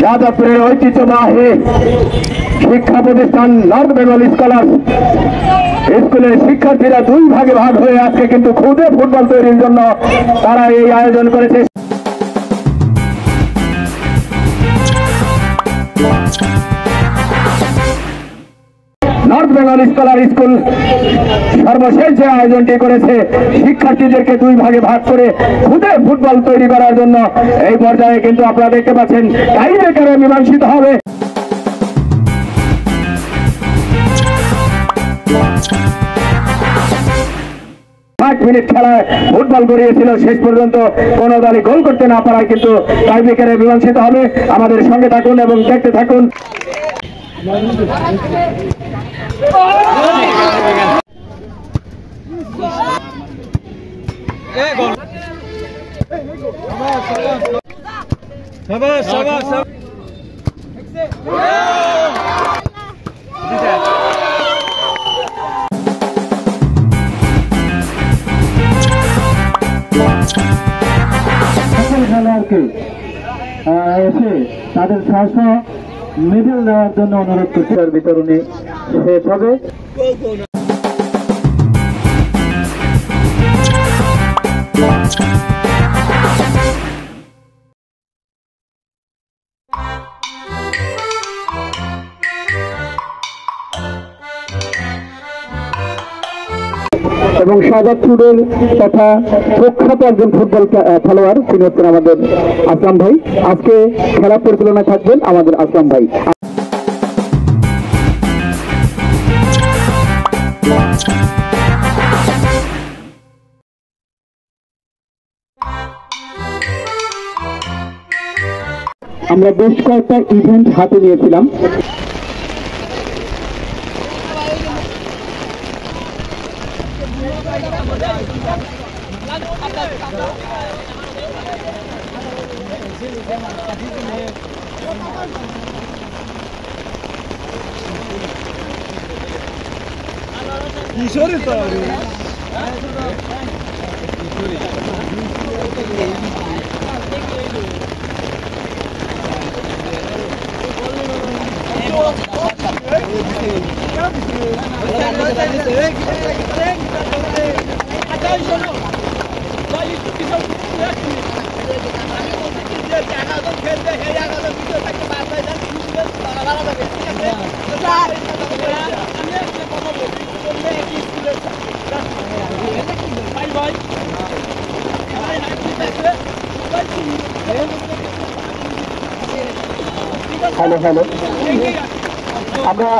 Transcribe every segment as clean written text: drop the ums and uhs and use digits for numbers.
যাদবপুরের ঐতিহ্যবাহী শিক্ষা প্রতিষ্ঠান নর্থ বেঙ্গল স্কুলের শিক্ষার্থীরা দুই ভাগে ভাগ হয়ে আজকে কিন্তু খুদে ফুটবল তৈরির জন্য তারা এই আয়োজন করেছে। নর্থ বেঙ্গল স্কুল সর্বশেষ যে আয়োজনটি করেছে শিক্ষার্থীদেরকে দুই ভাগে ভাগ করে খুদে ফুটবল তৈরি করার জন্য, এই পর্যায়ে কিন্তু আপনারা দেখতে পাচ্ছেন টাই ব্রেকারে মীমাংসিত হবে। 60 মিনিট খেলায় ফুটবল গড়িয়েছিল, শেষ পর্যন্ত কোন দলই গোল করতে না পারায় কিন্তু টাই ব্রেকারে মীমাংসিত হবে। আমাদের সঙ্গে থাকুন এবং দেখতে থাকুন। খেলোয়াড়কে এসে তাদের স্বস্ব মেডেল দেওয়ার জন্য অনুরোধ করছি। বিতরণী শেষ হবে। এবং শাহজাদপুরের তথা প্রখ্যাত একজন ফুটবল খেলোয়াড়, তিনি হচ্ছেন আমাদের আসলাম ভাই। আজকে খেলা পরিচালনায় থাকবেন আমাদের আসলাম ভাই। আমরা বেশ কয়েকটা ইভেন্ট হাতে নিয়েছিলাম। কিশোরী তো হ্যালো হ্যালো আমরা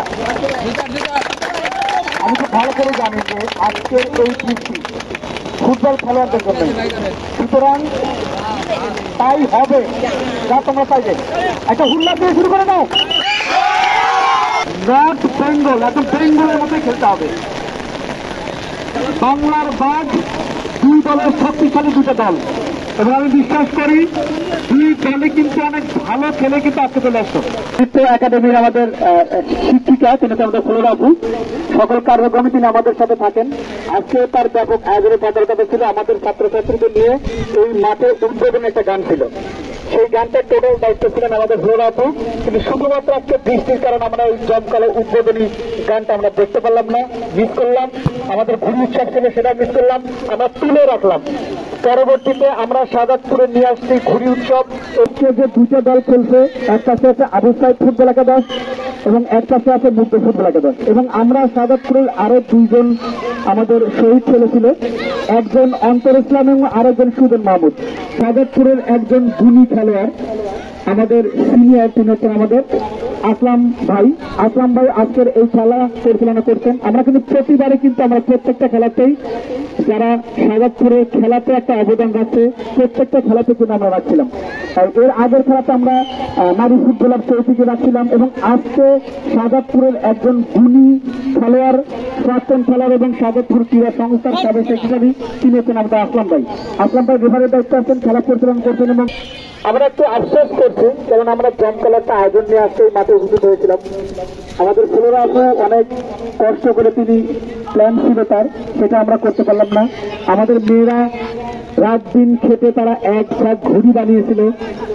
আমি খুব ভালো করে জানি যে আজকের এই কৃষি ফুটবল খেলোয়াড়দের জন্য, সুতরাং তাই হবে যা তোমরা চাইবে। একটা হুল্লা দিয়ে শুরু করে নাও। নর্থ বেঙ্গল একদম বেঙ্গলের মধ্যে খেলতে হবে। বাংলার বাঘ দুই দলের শক্তিশালী দুটো দল, এবং আমি বিশ্বাস করি দুই দলে কিন্তু অনেক ভালো খেলে কিন্তু আজকে চলে আসতো। একাডেমির আমাদের শিক্ষিকা, তিনি তো আমাদের ফুলের আপু, সকল কার্যক্রমে তিনি আমাদের সাথে থাকেন। আজকে তার ব্যাপক আয়োজনের পদার্থতা ছিল আমাদের ছাত্রছাত্রীদের নিয়ে এই মাঠে উদ্বোধনের একটা গান ছিল। সেই গানটার টোটাল দায়িত্ব ছিলেন আমাদের ফুলের আপু, কিন্তু শুধুমাত্র আজকে বৃষ্টির কারণে আমরা ওই জমকালো উদ্বোধনী গানটা আমরা দেখতে পারলাম না, মিস করলাম। আমাদের ঘুরি উৎসব ছিল, সেটা মিস করলাম, আমরা তুলে রাখলাম। পরবর্তীতে আমরা শাহজাদপুরে নিয়ে আসছি ঘুরি উৎসব। যে দুটো দল খেলছে, এক পাশে আছে আবু সাইদ ফুটবল একাদশ এবং এক পাশে আছে মুগ্ধ ফুটবল একাদশ। এবং আমরা শাহজাদপুরের আরো দুইজন আমাদের শহীদ ছেলে ছিল, একজন অন্তর ইসলাম এবং আরেকজন সুজন মাহমুদ। শাহজাদপুরের একজন গুণী খেলোয়াড় আমাদের সিনিয়র, তিনি হচ্ছেন আমাদের আসলাম ভাই। আসলাম ভাই আজকের এই খেলা পরিচালনা করছেন। আমরা কিন্তু প্রতিবারে কিন্তু আমরা প্রত্যেকটা খেলাতেই যারা শাহজাদপুরে খেলাতে একটা অবদান রাখছে, প্রত্যেকটা খেলাতে কিন্তু আমরা রাখছিলাম। এর আগের খেলাতে আমরা নারী ফুটবলার চৌকিকে রাখছিলাম, এবং আজকে শাহজাদপুরের একজন গুণী খেলোয়াড়, প্রাক্তন খেলোয়াড় এবং শাহজাদপুর ক্রীড়া সংস্থার সাবেক সেক্রেটারি, তিনি হচ্ছেন আমাদের আসলাম ভাই। আসলাম ভাই রেফারির দায়িত্ব আছেন, খেলা পরিচালনা করছেন। এবং আমরা একটু আফসোস করছি, কারণ আমরা জমকালো একটা আয়োজন নিয়ে আসতে মাঠে উপস্থিত হয়েছিলাম। আমাদের ছেলেরা আসলে অনেক কষ্ট করে তিনি প্ল্যান ছিল তার, সেটা আমরা করতে পারলাম না। আমাদের মেয়েরা রাত দিন খেটে তারা এক ঝাঁক ঘুড়ি বানিয়েছিল,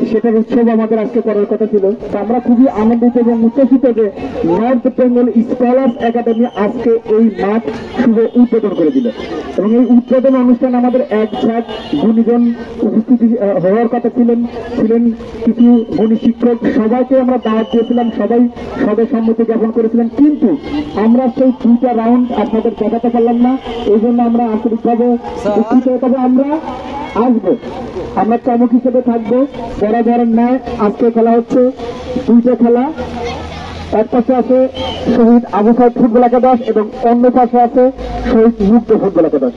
সেটার উৎসব আমাদের আজকে করার কথা ছিল। তো আমরা খুবই আনন্দিত এবং উচ্ছ্বসিত যে নর্থ বেঙ্গল স্কলার্স একাডেমি আজকে এই মাঠ শুভ উদ্বোধন করে দিল। এবং এই উদ্বোধন অনুষ্ঠান আমাদের এক ঝাঁক গুণীজন উপস্থিতি হওয়ার কথা ছিলেন কিছু গুণী শিক্ষক, সবাইকে আমরা দাওয়াত দিয়েছিলাম, সবাই সবাই সম্মতি জ্ঞাপন করেছিলেন, কিন্তু আমরা সেই 2টা রাউন্ড আপনাদের দেখাতে পারলাম না। এই জন্য আমরা আন্তরিকভাবে দুঃখিত। তবে আমরা আসবো, আমরা চমক হিসেবে থাকবো। বরাবর ন্যায় আজকে খেলা হচ্ছে 2টা খেলা, এক পাশে আছে শহীদ আবু সাইদ ফুটবল একাদশ এবং অন্য পাশে আছে শহীদ মুগ্ধ ফুটবল একাদশ।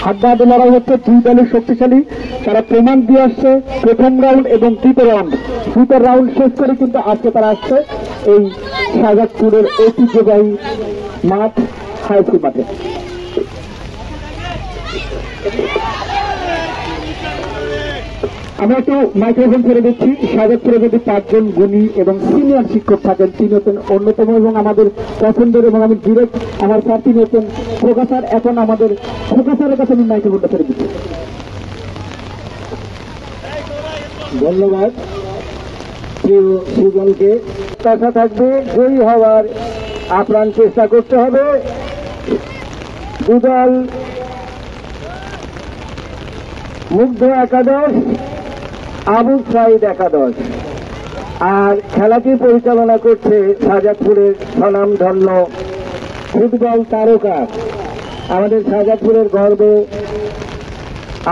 হাড্ডাহাড্ডি লড়াই হচ্ছে, 2 দলই শক্তিশালী, তারা প্রমাণ দিয়ে আসছে প্রথম রাউন্ড এবং তৃতীয় রাউন্ড। 2টা রাউন্ড শেষ করে কিন্তু আজকে তারা আসছে এই শাহজাদপুরের ঐতিহ্যবাহী মাঠ হাই স্কুল মাঠে। আমরা একটু মাইক্রোফোন ছেড়ে দিচ্ছি। শাহজাদপুরে যদি 5 জন গুণী এবং সিনিয়র শিক্ষক থাকেন, তিনি হচ্ছেন অন্যতম এবং আমাদের পছন্দের, এবং আমি ডিরেক্ট আমার স্যার তিনি হচ্ছেন প্রকাশার। এখন আমাদের প্রকাশারের কাছে আমি মাইক্রোফোনটা ছেড়ে দিচ্ছি। ধন্যবাদ প্রিয় সুজনকে। আশা থাকবে জয়ী হওয়ার আপ্রাণ চেষ্টা করতে হবে। দুদল মুগ্ধ একাদশ, আবু সাইদ একাদশ, আর খেলাটি পরিচালনা করছে শাহজাদপুরের স্বনামধন্য ফুটবল তারকা, আমাদের শাহজাদপুরের গর্ব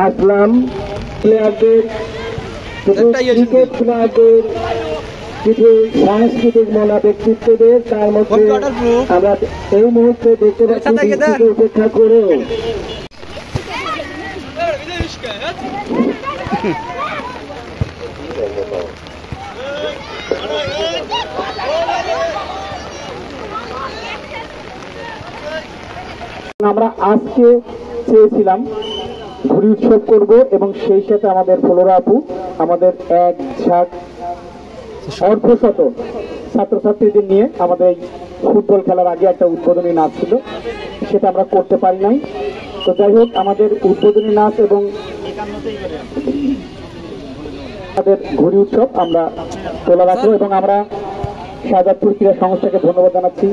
আসলাম প্লেয়ারদের, ক্রিকেট প্লেয়ারদের, কিছু সাংস্কৃতিক মনা ব্যক্তিত্বদের। তার মধ্যে আমরা এই মুহূর্তে দেখতে পাচ্ছি উপেক্ষা করেও আমরা আজকে চেয়েছিলাম ঘুড়ি উৎসব করব এবং সেই সাথে আমাদের ফ্লোরা আপু আমাদের এক ঝাঁক অর্ধশত ছাত্রছাত্রীদের নিয়ে আমাদের এই ফুটবল খেলার আগে একটা উদ্বোধনী নাচ ছিল, সেটা আমরা করতে পারি নাই। তো যাই হোক, আমাদের উদ্বোধনী নাচ এবং আমাদের ঘুড়ি উৎসব আমরা তোলা রাখবো। এবং আমরা শাহজাদপুর ক্রীড়া সংস্থাকে ধন্যবাদ জানাচ্ছি,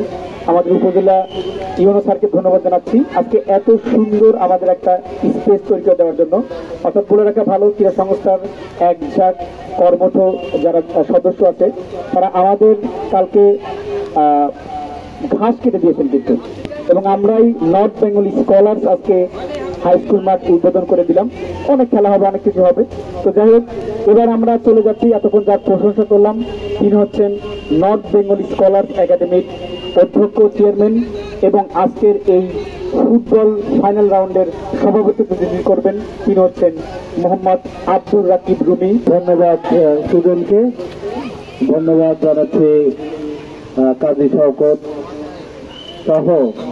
আমাদের উপজেলা ইউনো স্যারকে ধন্যবাদ জানাচ্ছি আজকে এত সুন্দর আমাদের একটা স্পেস তৈরি করে দেওয়ার জন্য। অর্থাৎ বলে রাখা ভালো, ক্রীড়া সংস্থার এক ঝাঁক কর্মঠ যারা সদস্য আছে তারা আমাদের কালকে ঘাস কেটে দিয়েছেন কিন্তু, এবং আমরাই নর্থ বেঙ্গল স্কলার্স আজকে হাই স্কুল মাঠ উদ্বোধন করে দিলাম। অনেক খেলা হবে, অনেক কিছু হবে। তো যাই হোক, এবার আমরা চলে যাচ্ছি, এতক্ষণ যার প্রশংসা করলাম তিনি হচ্ছেন নর্থ বেঙ্গল স্কলার্স একাডেমির অধ্যক্ষ, চেয়ারম্যান, এবং আজকের এই ফুটবল ফাইনাল রাউন্ডের সভাপতিত্ব যিনি করবেন তিনি হচ্ছেন মোহাম্মদ আব্দুর রাকিব রুমি। ধন্যবাদ সুজনকে, ধন্যবাদ জানাচ্ছি কাজী শওকত সহ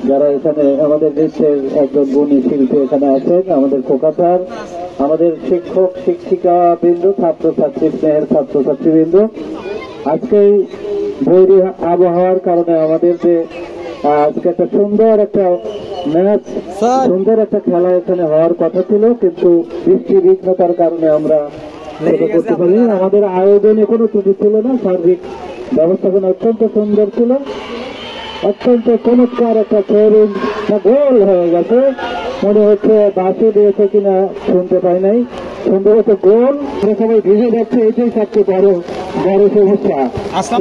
যারা এখানে আমাদের দেশের একজন গুণী শিল্পী এখানে আছেন, আমাদের প্রকাশার, আমাদের শিক্ষক শিক্ষিকা বৃন্দ, ছাত্রছাত্রী, স্নেহের ছাত্রছাত্রীবৃন্দ। আজকে বৈরী আবহাওয়ার কারণে আমাদের যে আজকে একটা সুন্দর একটা ম্যাচ, সুন্দর একটা খেলা এখানে হওয়ার কথা ছিল, কিন্তু বৃষ্টি বিঘ্নতার কারণে আমরা করতে পারিনি। আমাদের আয়োজন এখনো ত্রুটি ছিল না, সার্বিক ব্যবস্থাপনা অত্যন্ত সুন্দর ছিল, অত্যন্ত চমৎকার একটা থ্রোইং গোল হয়ে গেছে। মনে হচ্ছে বাসে দিয়েছে কিনা শুনতে পাই নাই, সম্ভবত গোল। সবাই ভিজে যাচ্ছে, এটাই সবচেয়ে বড় সমস্যা।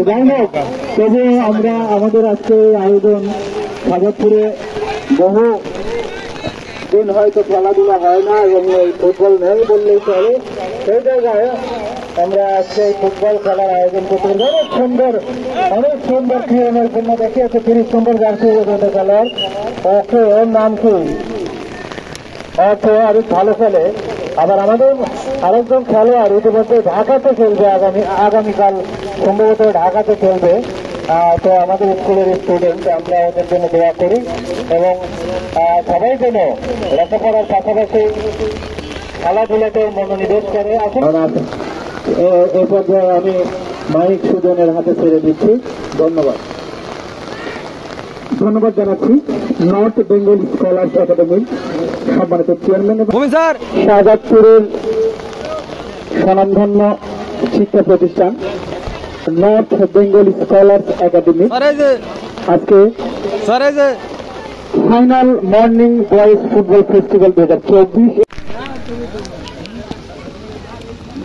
যাই হোক, তবে আমরা আমাদের আজকে আয়োজন শাহজাদপুরে বহু দিন হয়তো খেলাধুলা হয় না এবং এই ফুটবল নেই বললেই চলে, সেই জায়গায় আমরা আজকে ফুটবল খেলার আয়োজন করতে পারি। অনেক সুন্দর ক্রীড়ার জন্য দেখে আছে 30 নম্বর জার্সি খেলার, ওকে ওর নাম কি, আরো ভালো খেলে। আবার আমাদের আরেকজন খেলোয়াড় ইতিমধ্যে ঢাকাতে খেলবে, আগামীকাল সম্ভবত ঢাকাতে খেলবে। তো আমাদের স্কুলের স্টুডেন্ট, আমরা ওদের জন্য দোয়া করি এবং সবাই যেন লেখাপড়ার পাশাপাশি খেলাধুলাতে মনোনিবেশ করে। এ পর্যায়ে আমি মাইক সুজনের হাতে ছেড়ে দিচ্ছি। ধন্যবাদ জানাচ্ছি নর্থ বেঙ্গল স্কলার্স একাডেমি সম্মানিত চেয়ারম্যান এবং শাহজাদপুরের স্বনামধন্য শিক্ষা প্রতিষ্ঠান নর্থ বেঙ্গল স্কলার্স একাডেমি আজকে final morning boys football festival 2024।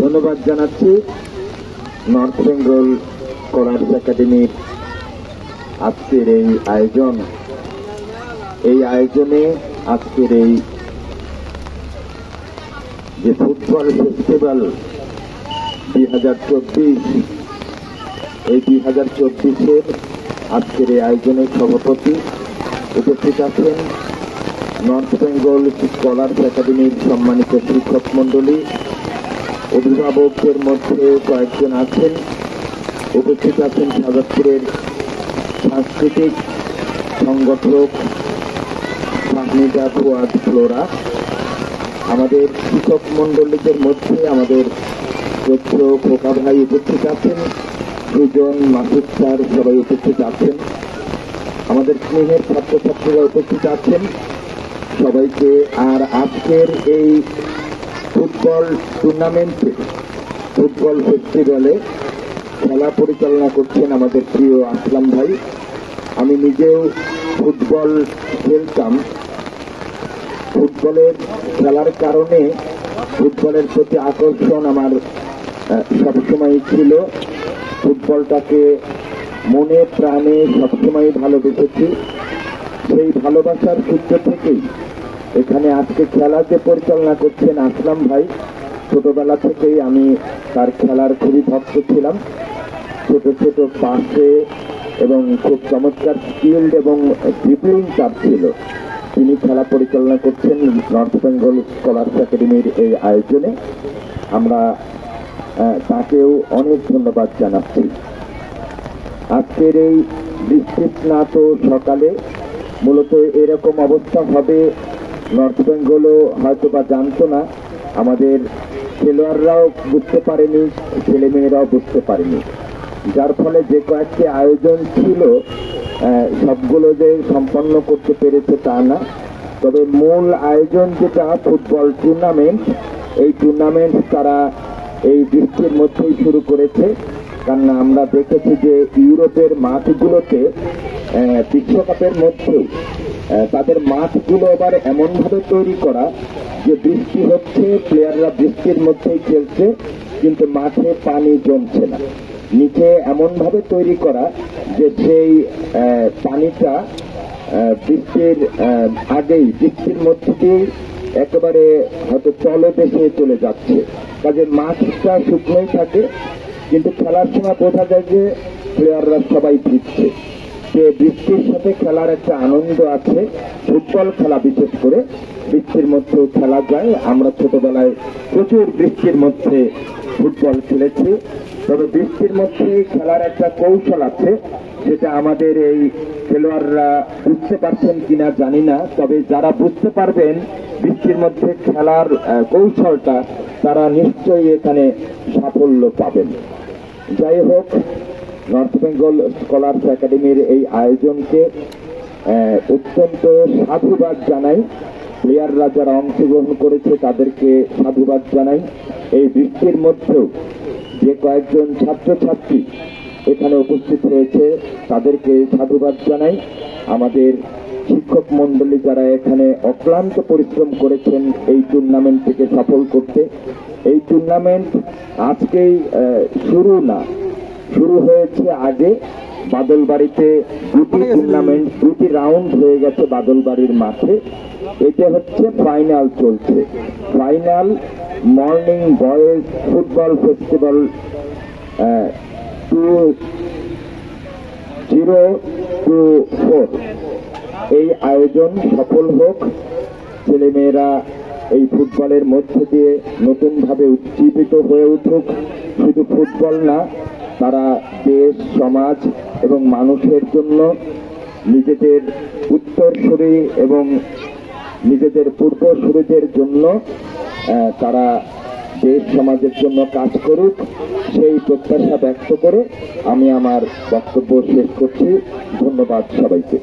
ধন্যবাদ জানাচ্ছি নর্থ বেঙ্গল স্কলার্স একাডেমির আজকের এই আয়োজনে আজকের এই যে ফুটবল ফেস্টিভ্যাল 2024, এই 2024-এর আজকের এই আয়োজনের সভাপতি উপস্থিত আছেন নর্থ বেঙ্গল স্কলার্স একাডেমির সম্মানিত শিক্ষক মন্ডলী, অভিভাবকদের মধ্যে কয়েকজন আছেন, উপস্থিত আছেন শাহজাদপুরের সাংস্কৃতিক সংগঠক ফাহমিদা ফুয়াদ ফ্লোরা। আমাদের শিক্ষক মন্ডলীদের মধ্যে আমাদের পুত্র খোকা ভাই উপস্থিত আছেন, দুজন মাসুদ স্যার সবাই উপস্থিত আছেন, আমাদের স্নেহের ছাত্রছাত্রীরা উপস্থিত আছেন সবাইকে। আর আজকের এই ফুটবল টুর্নামেন্টে ফুটবল ফেস্টিভ্যালে খেলা পরিচালনা করছেন আমাদের প্রিয় আসলাম ভাই। আমি নিজেও ফুটবল খেলতাম, ফুটবলের খেলার কারণে ফুটবলের প্রতি আকর্ষণ আমার সবসময় ছিল। ফুটবলটাকে মনে প্রাণে সবসময় ভালোবেসেছি। সেই ভালোবাসার সূত্র থেকেই এখানে আজকে খেলা যে পরিচালনা করছেন আসলাম ভাই, ছোটবেলা থেকেই আমি তার খেলার খুবই ভক্ত ছিলাম। ছোট ছোট পাশে এবং খুব চমৎকার স্কিল্ড এবং ড্রিবলিং তার ছিল। তিনি খেলা পরিচালনা করছেন নর্থ বেঙ্গল স্কলার্স একাডেমির এই আয়োজনে। আমরা তাকেও অনেক ধন্যবাদ জানাচ্ছি। আজকের এই বৃষ্টিস্নাত সকালে মূলত এরকম অবস্থা হবে নর্থ বেঙ্গলও হয়তো বা জানতো না, আমাদের খেলোয়াড়রাও বুঝতে পারেনি, ছেলেমেয়েরাও বুঝতে পারেনি, যার ফলে যে কয়েকটি আয়োজন ছিল সবগুলো যে সম্পন্ন করতে পেরেছে তা না। তবে মূল আয়োজন যেটা ফুটবল টুর্নামেন্ট, এই টুর্নামেন্ট তারা এই বৃষ্টির মধ্যেই শুরু করেছে। কারণ আমরা দেখেছি যে ইউরোপের মাঠগুলোতে বিশ্বকাপের মধ্যে তাদের মাঠগুলো আবার এমনভাবে তৈরি করা যে বৃষ্টি হচ্ছে, প্লেয়াররা বৃষ্টির মধ্যেই খেলছে, কিন্তু মাঠে পানি জমছে না। নিচে এমনভাবে তৈরি করা যে সেই পানিটা বৃষ্টির আগেই বৃষ্টির মধ্যে দিয়েই একেবারে হয়তো তলদেশে চলে যাচ্ছে। কাজে মাঠটা শুকনোই থাকে, কিন্তু খেলার সময় বোঝা যায় যে প্লেয়াররা সবাই ভিজছে। যে বৃষ্টির সাথে খেলার একটা আনন্দ আছে। ফুটবল খেলা বিশেষ করে বৃষ্টির মধ্যেও খেলা যায়। আমরা ছোটবেলায় প্রচুর বৃষ্টির মধ্যে ফুটবল খেলেছি। তবে বৃষ্টির মধ্যে খেলার একটা কৌশল আছে, সেটা আমাদের এই খেলোয়াড়রা বুঝতে পারছেন কিনা জানি না। তবে যারা বুঝতে পারবেন বৃষ্টির মধ্যে খেলার কৌশলটা, তারা নিশ্চয়ই এখানে সাফল্য পাবেন। যাই হোক, নর্থ বেঙ্গল স্কলার্স একাডেমির এই আয়োজনকে অত্যন্ত সাধুবাদ জানাই। প্লেয়াররা যারা অংশগ্রহণ করেছে তাদেরকে সাধুবাদ জানাই। এই বৃষ্টির মধ্যেও যে কয়েকজন ছাত্রছাত্রী এখানে উপস্থিত হয়েছে তাদেরকে সাধুবাদ জানাই। আমাদের শিক্ষক মন্ডলী যারা এখানে অক্লান্ত পরিশ্রম করেছেন এই টুর্নামেন্টটিকে সফল করতে। এই টুর্নামেন্ট আজকেই শুরু না, শুরু হয়েছে আগে। বাদলবাড়িতে দুটি টুর্নামেন্ট, দুটি রাউন্ড হয়ে গেছে বাদলবাড়ির মাঠে। এটা হচ্ছে ফাইনাল চলছে, final morning boys football festival 2024। এই আয়োজন সফল হোক, ছেলেমেয়েরা এই ফুটবলের মধ্য দিয়ে নতুনভাবে উজ্জীবিত হয়ে উঠুক। শুধু ফুটবল না, তারা দেশ, সমাজ এবং মানুষের জন্য নিজেদের উত্তরসূরি এবং নিজেদের পূর্বসূরিদের জন্য তারা দেশ সমাজের জন্য কাজ করুক, সেই প্রত্যাশা ব্যক্ত করে আমি আমার বক্তব্য শেষ করছি। ধন্যবাদ সবাইকে।